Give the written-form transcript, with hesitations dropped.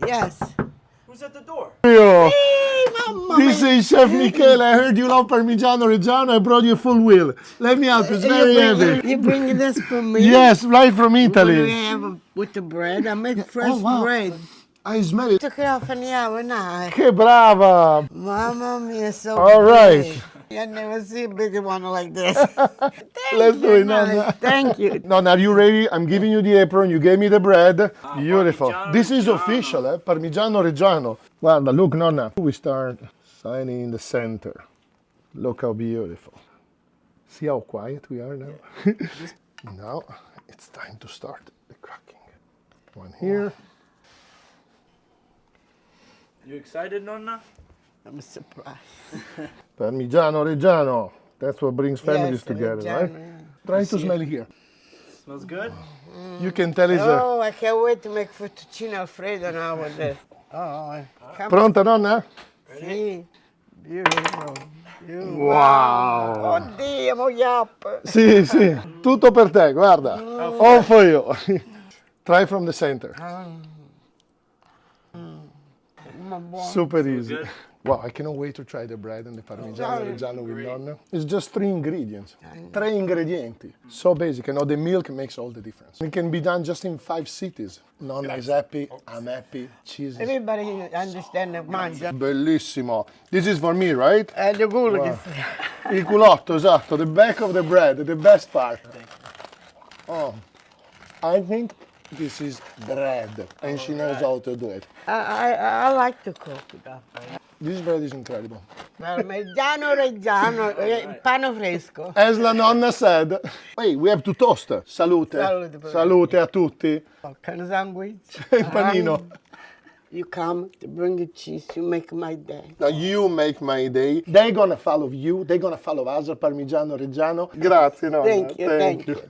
Yes. Who's at the door? Io. Hey, mamma This mia. is Chef Michele. I heard you love Parmigiano Reggiano. I brought you a full wheel. Let me help you. It's very heavy. You bring this for me? Yes, right from What do Italy. we have with the bread? I make fresh bread. I smell it. Took it off an hour now. Che brava. Mamma mia, so All right. big. I never see a bigger one like this. Let's do it, nice. Nonna. Thank you. Nonna, are you ready? I'm giving you the apron. You gave me the bread. Beautiful. Parmigiano This is Reggiano. official, eh? Parmigiano Reggiano. Guarda, look, Nonna. We start signing in the center. Look how beautiful. See how quiet we are now? Now it's time to start the cracking. One here. You excited, Nonna? I'm surprised. Parmigiano Reggiano. That's what brings families Yes, together, Reggiano, right? yeah. Try to smell here. Smells good? You can tell it's a... Oh, I can't wait to make fettuccine alfredo now with this. Oh, come Pronta, Nonna? see. Beautiful. Beautiful. Wow. Oddio, vogliamo. Sì, sì. Tutto per te, guarda. All for you. Try from the center. Super easy. good. Wow, I cannot wait to try the bread and the Parmigiano Reggiano with Nonna. It's just 3 ingredients. 3 ingredienti. So basic, you know, the milk makes all the difference. It can be done just in 5 cities. Nonna is happy, I'm happy, cheese is Everybody understand the mangia. bellissimo. This is for me, right? The gulag. Il culotto, esatto, the back of the bread, the best part. Oh, I think this is bread, and she knows how to do it. I like to cook that way. This bread is incredible. Parmigiano Reggiano, pane fresco. As la nonna said, wait, we have to toast. Salute. Salute. Salute a tutti. Kind of sandwich. Il panino. You come to bring the cheese, you make my day. Now you make my day. They're gonna follow you. They're gonna follow us, Parmigiano Reggiano. Grazie, nonna. Thank you, thank you.